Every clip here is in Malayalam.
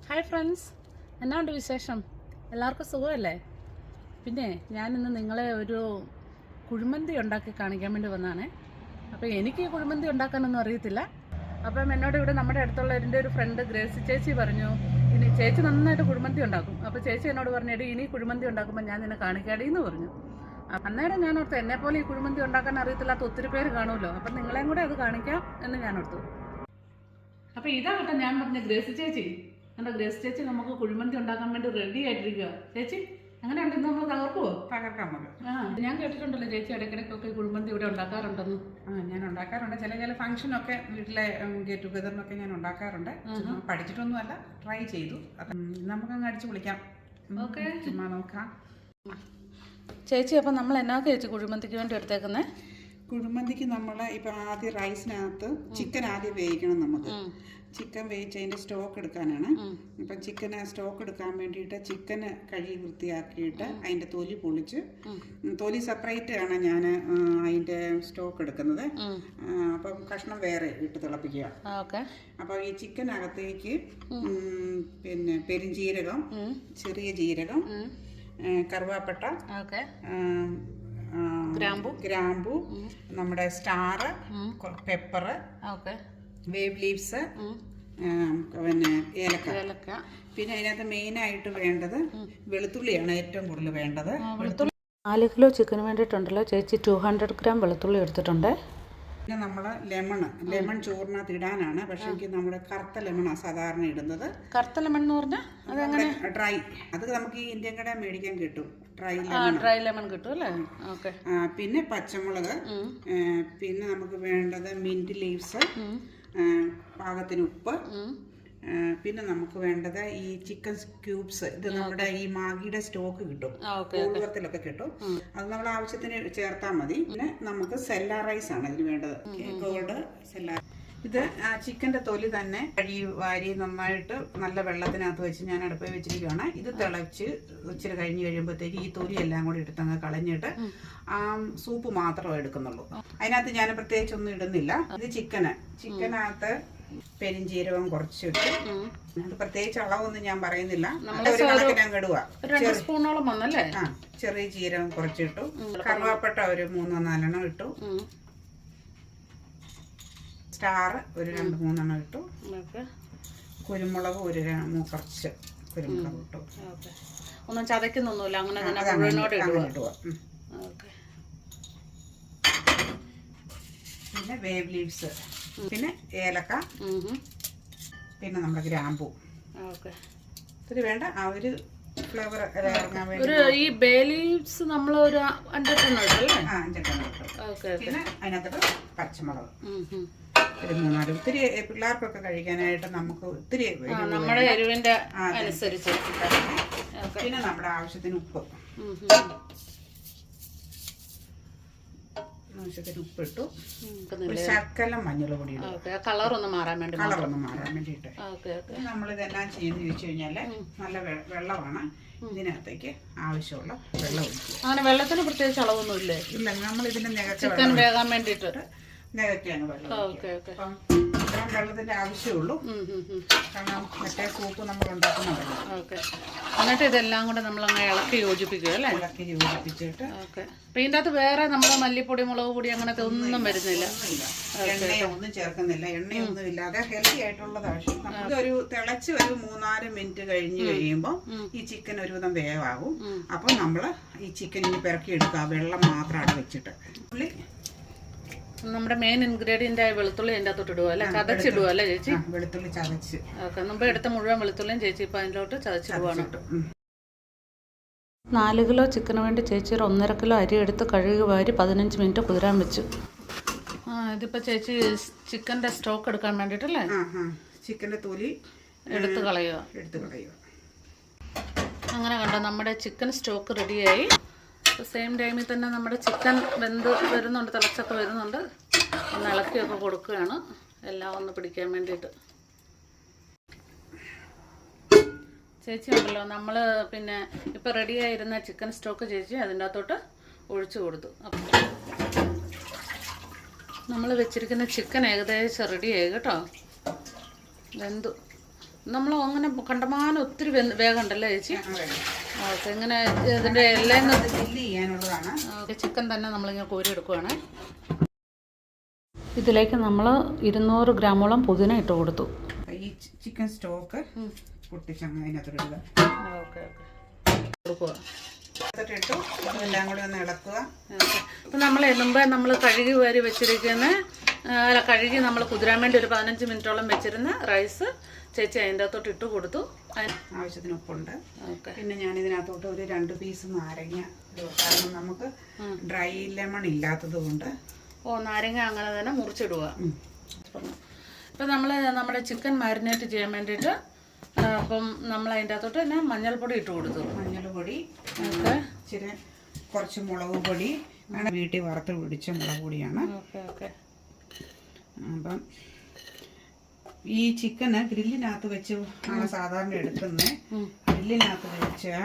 ഹായ് ഫ്രണ്ട്സ്, എന്നാണ്ട് വിശേഷം? എല്ലാവർക്കും സുഖമല്ലേ? പിന്നെ ഞാനിന്ന് നിങ്ങളെ ഒരു കുഴിമന്തി ഉണ്ടാക്കി കാണിക്കാൻ വേണ്ടി വന്നതാണേ. അപ്പോൾ എനിക്ക് കുഴിമന്തി ഉണ്ടാക്കാനൊന്നും അറിയത്തില്ല. അപ്പം എന്നോട് ഇവിടെ നമ്മുടെ അടുത്തുള്ള എൻ്റെ ഒരു ഫ്രണ്ട് ഗ്രേസി ചേച്ചി പറഞ്ഞു, ഇനി ചേച്ചി നന്നായിട്ട് കുഴിമന്തി ഉണ്ടാക്കും. അപ്പോൾ ചേച്ചി എന്നോട് പറഞ്ഞിട്ട് ഇനി കുഴിമന്തി ഉണ്ടാക്കുമ്പോൾ ഞാൻ നിന്നെ കാണിക്കാടി എന്ന് പറഞ്ഞു. അന്നേരം ഞാൻ ഓർത്തു, എന്നെപ്പോലെ ഈ കുഴിമന്തി ഉണ്ടാക്കാൻ അറിയത്തില്ലാത്ത ഒത്തിരി പേര് കാണുമല്ലോ, അപ്പം നിങ്ങളെയും കൂടെ അത് കാണിക്കാം എന്ന് ഞാൻ ഓർത്തു. അപ്പോൾ ഇതാ കേട്ടോ ഞാൻ പറഞ്ഞ ഗ്രേസി ചേച്ചി. എൻ്റെ ഗ്രേസ് ചേച്ചി നമുക്ക് കുഴിമന്തി ഉണ്ടാക്കാൻ വേണ്ടി റെഡി ആയിട്ടിരിക്കുക. ചേച്ചി അങ്ങനെയുണ്ട്, ഇന്ന് നമ്മൾ തകർക്കുമോ? തകർക്കാൻ മതി. ഞാൻ കേട്ടിട്ടുണ്ടല്ലോ ചേച്ചി ഇടയ്ക്കിടയ്ക്കൊക്കെ കുഴിമന്തി ഇവിടെ ഉണ്ടാക്കാറുണ്ടെന്ന്. ഞാൻ ഉണ്ടാക്കാറുണ്ട്. ചില ഫംഗ്ഷനൊക്കെ വീട്ടിലെ ഗെറ്റ് ടുഗദറിനൊക്കെ ഞാൻ ഉണ്ടാക്കാറുണ്ട്. പഠിച്ചിട്ടൊന്നുമല്ല, ട്രൈ ചെയ്തു. നമുക്കങ്ങ് അടിച്ചു പൊളിക്കാം. ഓക്കെ, ചുമ്മാ നോക്കാം. ചേച്ചി അപ്പം നമ്മൾ എന്നൊക്കെ ചേച്ചി കുഴിമന്തിക്ക് വേണ്ടി എടുത്തേക്കുന്നത്? കുഴിമന്തിക്ക് നമ്മൾ ഇപ്പം ആദ്യം റൈസിനകത്ത് ചിക്കൻ ആദ്യം വേവിക്കണം. നമുക്ക് ചിക്കൻ വേവിച്ച് അതിൻ്റെ സ്റ്റോക്ക് എടുക്കാനാണ്. ഇപ്പം ചിക്കന് സ്റ്റോക്ക് എടുക്കാൻ വേണ്ടിയിട്ട് ചിക്കന് കഴുകി വൃത്തിയാക്കിയിട്ട് അതിൻ്റെ തൊലി പൊളിച്ച്, തൊലി സെപ്പറേറ്റ് ആണ് ഞാൻ അതിൻ്റെ സ്റ്റോക്ക് എടുക്കുന്നത്. അപ്പം കഷ്ണം വേറെ ഇട്ട് തിളപ്പിക്കുക. അപ്പോൾ ഈ ചിക്കനകത്തേക്ക് പിന്നെ പെരുംജീരകം, ചെറിയ ജീരകം, കറുവാപ്പട്ട, ഗ്രാമ്പു, നമ്മുടെ സ്റ്റാർ, പെപ്പർ, വേവ് ലീവ്സ്, പിന്നെ ഏലക്ക. പിന്നെ അതിനകത്ത് മെയിനായിട്ട് വേണ്ടത് വെളുത്തുള്ളിയാണ് ഏറ്റവും കൂടുതൽ വേണ്ടത്. 4 കിലോ ചിക്കന് വേണ്ടിയിട്ടുണ്ടല്ലോ ചേച്ചി 200 ഗ്രാം വെളുത്തുള്ളി എടുത്തിട്ടുണ്ട്. പിന്നെ നമ്മൾ ലെമൺ ചോറിനകത്ത് ഇടാനാണ്. പക്ഷേ എനിക്ക് നമ്മുടെ കറുത്ത ലെമണാണ് സാധാരണ ഇടുന്നത്. കറുത്ത ലെമൺ എന്ന് പറഞ്ഞാൽ അതങ്ങനെ ഡ്രൈ, അത് നമുക്ക് ഈ ഇന്ത്യൻ കട മേടിക്കാൻ കിട്ടും. ഡ്രൈ ലെമൺ കിട്ടും അല്ലേ? ഓക്കെ. പിന്നെ പച്ചമുളക്, പിന്നെ നമുക്ക് വേണ്ടത് മിന്റ് ലീവ്സ്, പാകത്തിന് ഉപ്പ്, പിന്നെ നമുക്ക് വേണ്ടത് ഈ ചിക്കൻ ക്യൂബ്സ്. ഇത് നമ്മുടെ ഈ മാഗിയുടെ സ്റ്റോക്ക് കിട്ടും, കോഴിവറത്തിലൊക്കെ കിട്ടും. അത് നമ്മുടെ ആവശ്യത്തിന് ചേർത്താൽ മതി. പിന്നെ നമുക്ക് സെല്ലാ റൈസ് ആണ് ഇതിന് വേണ്ടത്, ഗോൾഡ് സെല്ലാ. ഇത് ആ ചിക്കൻ്റെ തൊലി തന്നെ കഴുകി വാരി നന്നായിട്ട് നല്ല വെള്ളത്തിനകത്ത് വെച്ച് ഞാൻ അടുപ്പിൽ വെച്ചിരിക്കുകയാണ്. ഇത് തിളച്ച് ഇച്ചിരി കഴിഞ്ഞ് കഴിയുമ്പോഴത്തേക്ക് ഈ തൊലി എല്ലാം കൂടി എടുത്തങ്ങ് കളഞ്ഞിട്ട് ആ സൂപ്പ് മാത്രമേ എടുക്കുന്നുള്ളൂ. അതിനകത്ത് ഞാൻ പ്രത്യേകിച്ചൊന്നും ഇടുന്നില്ല. ഇത് ചിക്കനകത്ത് പെരിഞ്ജീരകം കുറച്ചിട്ട്, അത് പ്രത്യേകിച്ച് അളവൊന്നും ഞാൻ പറയുന്നില്ല, ഒരു കണക്കിന് ഇടുക. ചെറിയ ജീരകം കുറച്ചിട്ടു, കറുവാപ്പട്ട ഒരു 3-4 ഇട്ടു, സ്റ്റാർ ഒരു 2-3 ഇട്ടു, കുരുമുളക് കുറച്ച് കുരുമുളക് ഇട്ടു. ഒന്നും ചതയ്ക്കുന്നൊന്നുമില്ല, അങ്ങനെ ഇടുക. പിന്നെ വേവ് ലീവ്സ്, പിന്നെ ഏലക്ക, പിന്നെ നമ്മുടെ ഗ്രാമ്പൂ. ഇത്തിരി വേണ്ട ആ ഒരു ഫ്ലേവർ ഇറങ്ങാൻ വേണ്ടി. ഈ ബേ ലീവ്സ് നമ്മൾ ഒരു 5 ഇട്ടല്ലേ? 5 ഇട്ടു. പിന്നെ അതിനകത്തോട്ട് പച്ചമുളക് ഒരു 3-4. ഒത്തിരി പിള്ളേർക്കൊക്കെ കഴിക്കാനായിട്ട് നമുക്ക് ഒത്തിരി നമ്മുടെ എരിവിന്റെ അനുസരിച്ച്. പിന്നെ നമ്മുടെ ആവശ്യത്തിന് ഉപ്പ്, ഉപ്പിട്ടു. ഒരു ശകലം മഞ്ഞൾപ്പൊടി ഇടും, കളറൊന്ന് മാറാൻ വേണ്ടിയിട്ട്. നമ്മളിതെല്ലാം ചെയ്യുന്ന ചോദിച്ചു കഴിഞ്ഞാല് നല്ല വെള്ളമാണ്. ഇതിനകത്തേക്ക് ആവശ്യമുള്ള വെള്ളം ഒഴിക്കുക. അങ്ങനെ വെള്ളത്തിന് പ്രത്യേകിച്ച് അളവൊന്നുമില്ലേ? ഇല്ല, നമ്മൾ ഇതിന്റെ ചിക്കൻ വേകാൻ വേണ്ടിട്ട് നികത്തിയാണ് വെള്ളം. അപ്പം ഇത്രയും വെള്ളത്തിന്റെ ആവശ്യമുള്ളൂ, കാരണം മറ്റേ സൂപ്പ് നമ്മൾ ഉണ്ടാക്കുന്ന വെള്ളം. എന്നിട്ട് ഇതെല്ലാം കൂടെ നമ്മൾ അങ്ങ് ഇളക്കി യോജിപ്പിക്കുക അല്ലേ? ഇളക്കി യോജിപ്പിച്ചിട്ട്. അപ്പൊ ഇതിൻ്റെ അകത്ത് വേറെ നമ്മള് മല്ലിപ്പൊടി, മുളക് പൊടി അങ്ങനത്തെ ഒന്നും വരുന്നില്ല, എണ്ണയൊന്നും ചേർക്കുന്നില്ല. എണ്ണയൊന്നും ഇല്ലാതെ ഹെൽത്തി ആയിട്ടുള്ളതാണ്. നമുക്കൊരു തിളച്ച് ഒരു 3-4 മിനിറ്റ് കഴിഞ്ഞ് കഴിയുമ്പോൾ ഈ ചിക്കൻ ഒരുവിധം വേവാകും. അപ്പൊ നമ്മള് ഈ ചിക്കൻ ഇനി പെരക്കി എടുക്കുക, വെള്ളം മാത്രം അവിടെ വെച്ചിട്ട്. നമ്മുടെ മെയിൻ ഇൻഗ്രീഡിയന്റ് ആയ വെളുത്തുള്ളി അതിൻ്റെ അകത്തോട്ട് ഇടുക അല്ലേ? ചതച്ചിടുക അല്ലേ ചേച്ചി? വെളുത്തുള്ളി ചതച്ച്. മുമ്പ് എടുത്ത മുഴുവൻ വെളുത്തുള്ളിയും ചേച്ചി ഇപ്പം അതിലോട്ട് ചതച്ചിടുവാണ്. 4 കിലോ ചിക്കന് വേണ്ടി ചേച്ചി 1.5 കിലോ അരി എടുത്ത് കഴുകി വാരി 15 മിനിറ്റ് കുതിരാൻ വെച്ചു. ഇതിപ്പോ ചേച്ചി ചിക്കന്റെ സ്റ്റോക്ക് എടുക്കാൻ വേണ്ടിട്ടല്ലേ? ചിക്കന്റെ തൊലി എടുത്ത് കളയുക. അങ്ങനെ കണ്ടോ, നമ്മുടെ ചിക്കൻ സ്റ്റോക്ക് റെഡിയായി. സെയിം ടൈമിൽ തന്നെ നമ്മുടെ ചിക്കൻ വെന്ത് വരുന്നുണ്ട്, തിളച്ചൊക്കെ വരുന്നുണ്ട്. ഒന്ന് ഇളക്കിയൊക്കെ കൊടുക്കുകയാണ്, എല്ലാം ഒന്ന് പിടിക്കാൻ വേണ്ടിയിട്ട്. ചേച്ചി ഉണ്ടല്ലോ, നമ്മൾ പിന്നെ ഇപ്പോൾ റെഡിയായിരുന്ന ചിക്കൻ സ്റ്റോക്ക് ചേച്ചി അതിൻ്റെ അകത്തോട്ട് ഒഴിച്ചു കൊടുത്തു. അപ്പം നമ്മൾ വെച്ചിരിക്കുന്ന ചിക്കൻ ഏകദേശം റെഡിയായി കേട്ടോ, വെന്തു. നമ്മൾ അങ്ങനെ കണ്ടമാനം ഒത്തിരി വേഗമുണ്ടല്ലേ ചേച്ചി? അതെ. ഓക്കെ. ഇങ്ങനെ ഇതിൻ്റെ എല്ലാം ഗ്രില്ല് ചെയ്യാനുള്ളതാണ്. ചിക്കൻ തന്നെ നമ്മളിങ്ങനെ കോരി എടുക്കുവാണ്. ഇതിലേക്ക് നമ്മൾ 200 ഗ്രാമോളം പുതിന ഇട്ട് കൊടുത്തു. ഈ ചിക്കൻ സ്റ്റോക്ക് പൊട്ടിച്ചങ്ങ് അതിനകത്തിടുക. ഓക്കെ കൊടുക്കുക. ഇട്ടു എല്ലാം കൂടി ഒന്ന് ഇളക്കുക. അപ്പം നമ്മൾ മുമ്പേ നമ്മൾ കഴുകി വാരി വെച്ചിരിക്കുന്ന കഴുകി നമ്മൾ കുതിരാൻ വേണ്ടി ഒരു 15 മിനിറ്റോളം വെച്ചിരുന്ന റൈസ് ചേച്ചി അതിൻ്റെ അകത്തോട്ട് ഇട്ട് കൊടുത്തു. ആവശ്യത്തിന് ഉപ്പുണ്ട്. പിന്നെ ഞാൻ ഇതിനകത്തോട്ട് ഒരു 2 പീസ് നാരങ്ങ, കാരണം നമുക്ക് ഡ്രൈ ലെമൺ ഇല്ലാത്തത് കൊണ്ട്. നാരങ്ങ അങ്ങനെ തന്നെ മുറിച്ചിടുക. ഇപ്പം നമ്മൾ നമ്മുടെ ചിക്കൻ മാരിനേറ്റ് ചെയ്യാൻ വേണ്ടിയിട്ട് അപ്പം നമ്മൾ അതിൻ്റെ അകത്തോട്ട് തന്നെ മഞ്ഞൾപ്പൊടി ഇട്ട് കൊടുത്തു. മഞ്ഞൾപ്പൊടി, ഇച്ചിരി കുറച്ച് മുളക് പൊടി, വീട്ടിൽ വറുത്ത് പിടിച്ച മുളക് പൊടിയാണ്. അപ്പം ഈ ചിക്കന് ഗ്രില്ലിനകത്ത് വെച്ച് ആണ് സാധാരണ എടുക്കുന്നത്. ഗ്രില്ലിനകത്ത് വെച്ചാൽ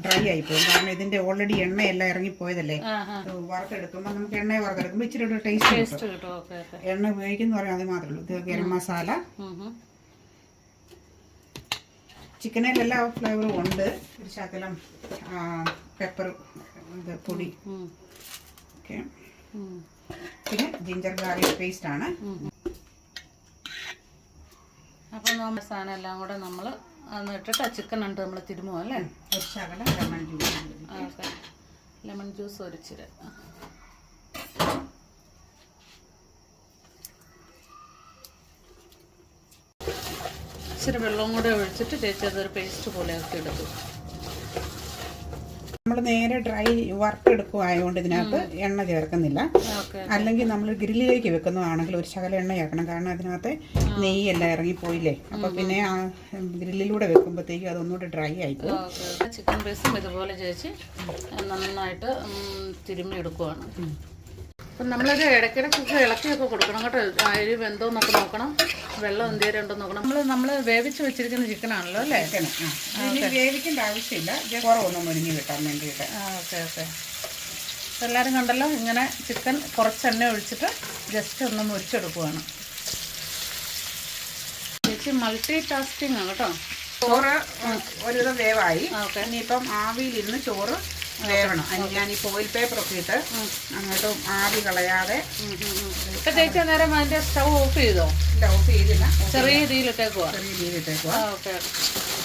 ഡ്രൈ ആയിപ്പോകും, കാരണം ഇതിന്റെ ഓൾറെഡി എണ്ണയെല്ലാം ഇറങ്ങിപ്പോയതല്ലേ. വറുത്തെടുക്കുമ്പോൾ നമുക്ക് എണ്ണ വറുത്തെടുക്കുമ്പോൾ ഇച്ചിരി ഒരു ടേസ്റ്റ് കിട്ടും. എണ്ണ ഉപയോഗിക്കുന്ന പറയാൻ അത് മാത്രമേ ഉള്ളൂ. ഇത് ഗരം മസാല, ചിക്കനിലെല്ലാം ഫ്ലേവറും ഉണ്ട്. ഒരു ശകലം പെപ്പർ പൊടി, ഓക്കെ. പിന്നെ ജിഞ്ചർ ഗാർലിക് പേസ്റ്റ് ആണ്. അപ്പം നമ്മൾ സാധനം എല്ലാം കൂടെ നമ്മൾ ഇട്ടിട്ട് ആ ചിക്കൻ ഉണ്ട് നമ്മൾ തിരുമുക അല്ലേ. ഒരു ശകലം lemon juice. Okay. Lemon juice ഒരിച്ചിരി. ഇച്ചിരി വെള്ളവും കൂടെ ഒഴിച്ചിട്ട് ചേച്ചി അതൊരു പേസ്റ്റ് പോലെ ആക്കി എടുത്തു. നമ്മൾ നേരെ ഡ്രൈ വറുത്തെടുക്കുമായതുകൊണ്ട് ഇതിനകത്ത് എണ്ണ ചേർക്കുന്നില്ല. അല്ലെങ്കിൽ നമ്മൾ ഗ്രില്ലിലേക്ക് വെക്കുന്നതാണെങ്കിൽ ഒരു ശകലം എണ്ണ ചേർക്കണം, കാരണം അതിനകത്ത് നെയ്യെല്ലാം ഇറങ്ങിപ്പോയില്ലേ. അപ്പം പിന്നെ ആ ഗ്രില്ലിലൂടെ വെക്കുമ്പോഴത്തേക്കും അതൊന്നുകൂടെ ഡ്രൈ ആയിപ്പോകും. ചിക്കൻ പീസും ഇതുപോലെ ചേച്ചി നന്നായിട്ട് തിരുമ്മി എടുക്കുവാണ്. അപ്പം നമ്മളത് ഇടയ്ക്കിടയ്ക്കൊക്കെ ഇളക്കിയൊക്കെ കൊടുക്കണം കേട്ടോ. അരി വെന്തോന്നൊക്കെ നോക്കണം, വെള്ളം എന്തേലും ഉണ്ടോ നോക്കണം. നമ്മൾ വേവിച്ച് വെച്ചിരിക്കുന്ന ചിക്കനാണല്ലോ അല്ലേ? വേവിക്കേണ്ട ആവശ്യമില്ല, കുറവൊന്നും മുരിഞ്ഞ് കിട്ടാൻ വേണ്ടിയിട്ട്. ഓക്കെ. എല്ലാവരും കണ്ടല്ലോ, ഇങ്ങനെ ചിക്കൻ കുറച്ച് എണ്ണ ഒഴിച്ചിട്ട് ജസ്റ്റ് ഒന്ന് മുരിച്ചെടുക്കുവാണ്. ചേച്ചി മൾട്ടി ടാസ്കിങ് ആണ് കേട്ടോ. ചോറ് ഒരുവിധം വേവായി. ഇനിയിപ്പം ആവിയിലിരുന്ന് ചോറ് വേവണം. ഞാൻ ഈ ഫോയിൽ പേപ്പറൊക്കെ ഇട്ട് അങ്ങോട്ട് ആവി കളയാതെ. ചേച്ചി നേരം അതിന്റെ സ്റ്റവ് ഓഫ് ചെയ്തോ? ഇല്ല, ഓഫ് ചെയ്തില്ല. ചെറിയ രീതിയിലിട്ടേക്കുവാ.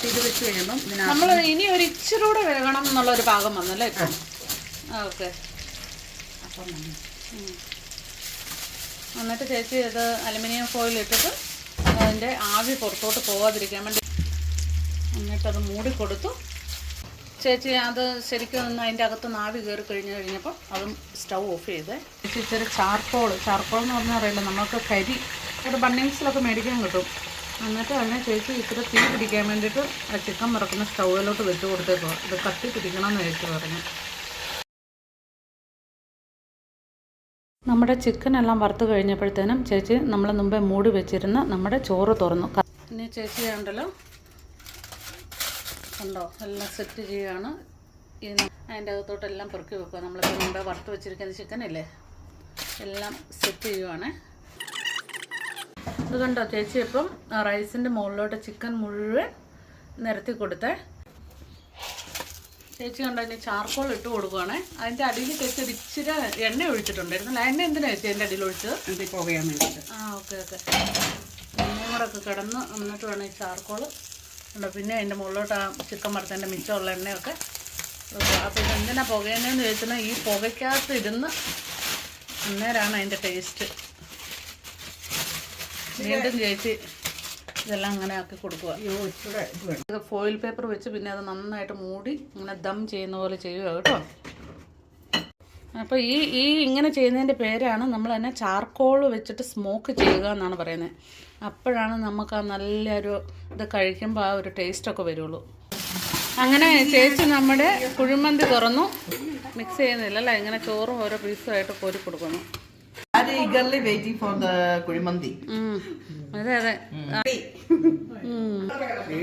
ഇത് വെച്ച് കഴിയുമ്പം നമ്മൾ ഇനി ഒരു ഇച്ചിരി കൂടെ വേകണം എന്നുള്ളൊരു പാകം വന്നല്ലേ ഇപ്പം? ഓക്കെ. എന്നിട്ട് ചേച്ചി ഇത് അലുമിനിയം ഫോയിൽ ഇട്ടിട്ട് അതിൻ്റെ ആവി പുറത്തോട്ട് പോകാതിരിക്കാൻ വേണ്ടി എന്നിട്ടത് മൂടിക്കൊടുത്തു. ചേച്ചി അത് ശരിക്കും ഒന്ന് അതിൻ്റെ അകത്ത് ആവി കയറി കഴിഞ്ഞപ്പോൾ അതും സ്റ്റൗ ഓഫ് ചെയ്തേ. ചേച്ചി ഇച്ചിരി ചാർക്കോൾ എന്ന് പറഞ്ഞാൽ അറിയില്ല, നമുക്ക് കരി ഒരു ബണ്ണിങ്സിലൊക്കെ മേടിക്കാൻ കിട്ടും. എന്നിട്ട് അതിനെ ചേച്ചി ഇത്തിരി തീ പിടിക്കാൻ വേണ്ടിയിട്ട് ആ ചിക്കൻ മറക്കുന്ന സ്റ്റൗവിലോട്ട് വെച്ച് കൊടുത്തേക്കോ. ഇത് കത്തി പിടിക്കണമെന്ന് ചേച്ചി പറഞ്ഞു. നമ്മുടെ ചിക്കൻ എല്ലാം വറുത്ത് കഴിഞ്ഞപ്പോഴത്തേനും ചേച്ചി നമ്മൾ മുമ്പേ മൂടി വെച്ചിരുന്ന നമ്മുടെ ചോറ് തുറന്നു. ഇനി ചേച്ചി ഉണ്ടല്ലോ ഉണ്ടോ എല്ലാം സെറ്റ് ചെയ്യുകയാണ്. അതിൻ്റെ അകത്തോട്ടെല്ലാം പെറുക്കി വെക്കുക. നമ്മളിപ്പോൾ മുമ്പേ വറുത്ത് വെച്ചിരിക്കുന്ന ചിക്കനല്ലേ, എല്ലാം സെറ്റ് ചെയ്യുവാണ്. ഇത് കണ്ടോ ചേച്ചി ഇപ്പം റൈസിൻ്റെ മുകളിലോട്ട് ചിക്കൻ മുഴുവൻ നിരത്തി കൊടുത്തേ. ചേച്ചി കണ്ടോ ഇനി ചാർക്കോൾ ഇട്ട് കൊടുക്കുവാണേ. അതിൻ്റെ അടിയിൽ ചേച്ചി ഒരു ഇച്ചിരി എണ്ണ ഒഴിച്ചിട്ടുണ്ടായിരുന്നില്ല. എണ്ണ എന്തിനാ ചേച്ചി അതിൻ്റെ അടിയിൽ ഒഴിച്ചത്? പുകയാൻ വേണ്ടിയിട്ട്. ഓക്കെ. എണ്ണയും കൂടെ ഒക്കെ കിടന്ന് എന്നിട്ട് വേണം ഈ ചാർക്കോൾ ഉണ്ടോ. പിന്നെ അതിൻ്റെ മുകളിലോട്ട് ആ ചിക്കൻ വറുത്തതിൻ്റെ മിച്ചമുള്ള എണ്ണയൊക്കെ. അപ്പോൾ ഇതെന്തിനാണ് പുകയുന്നതെന്ന് ചോദിച്ചാൽ ഈ പുകയ്ക്കകത്ത് ഇരുന്ന് അന്നേരമാണ് അതിൻ്റെ ടേസ്റ്റ്. വീണ്ടും ചേച്ചി ഇതെല്ലാം അങ്ങനെ ആക്കി കൊടുക്കുക. ഇത് ഫോയിൽ പേപ്പർ വെച്ച് പിന്നെ അത് നന്നായിട്ട് മൂടി ഇങ്ങനെ ദം ചെയ്യുന്ന പോലെ ചെയ്യുക കേട്ടോ. അപ്പോൾ ഈ ഇങ്ങനെ ചെയ്യുന്നതിൻ്റെ പേരാണ് നമ്മൾ തന്നെ ചാർക്കോൾ വെച്ചിട്ട് സ്മോക്ക് ചെയ്യുക എന്നാണ് പറയുന്നത്. അപ്പോഴാണ് നമുക്ക് ആ നല്ലൊരു ഇത് കഴിക്കുമ്പോൾ ആ ഒരു ടേസ്റ്റൊക്കെ വരുള്ളൂ. അങ്ങനെ ചേച്ചി നമ്മുടെ കുഴിമന്തി തുറന്നു. മിക്സ് ചെയ്യുന്നില്ലല്ലേ, ഇങ്ങനെ ചോറും ഓരോ പീസുമായിട്ട് കോരി കൊടുക്കുന്നു. അതെ.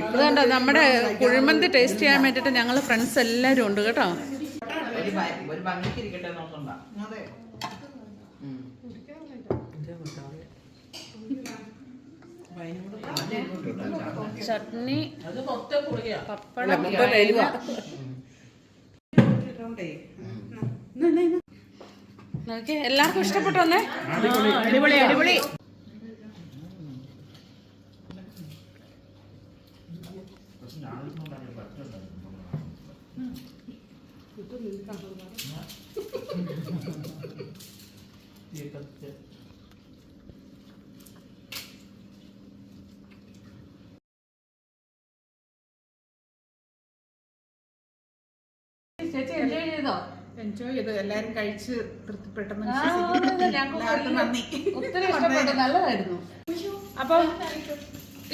അതുകൊണ്ടോ നമ്മുടെ കുഴിമന്തി ടേസ്റ്റ് ചെയ്യാൻ വേണ്ടിയിട്ട് ഞങ്ങൾ ഫ്രണ്ട്സ് എല്ലാവരും ഉണ്ട് കേട്ടോ. ഒരു ഭംഗിക്കിരിക്കട്ടെ നോക്കണ്ട. ചട്നി, അത് മൊത്തം പുളിയാ. പപ്പടം. നോക്കി എല്ലാവർക്കും ഇഷ്ടപ്പെട്ടു വന്നേ. അടിപൊളി അടിപൊളി. ചേച്ചി എൻജോയ് ചെയ്തോ? എൻജോയ് ചെയ്തു. എല്ലാരും കഴിച്ച് തൃപ്തിപ്പെട്ടെന്ന് ഞങ്ങൾക്ക് നന്ദി. ഒത്തിരി ഇഷ്ടപ്പെട്ടു, നല്ലതായിരുന്നു. അപ്പം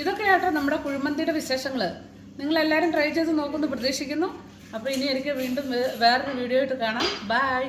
ഇതൊക്കെയാട്ടോ നമ്മുടെ കുഴിമന്തിയുടെ വിശേഷങ്ങള്. നിങ്ങൾ എല്ലാവരും ട്രൈ ചെയ്ത് നോക്കുമെന്ന് പ്രതീക്ഷിക്കുന്നു. അപ്പോൾ ഇനി എനിക്ക് വീണ്ടും വേറൊരു വീഡിയോ ആയിട്ട് കാണാം. ബൈ.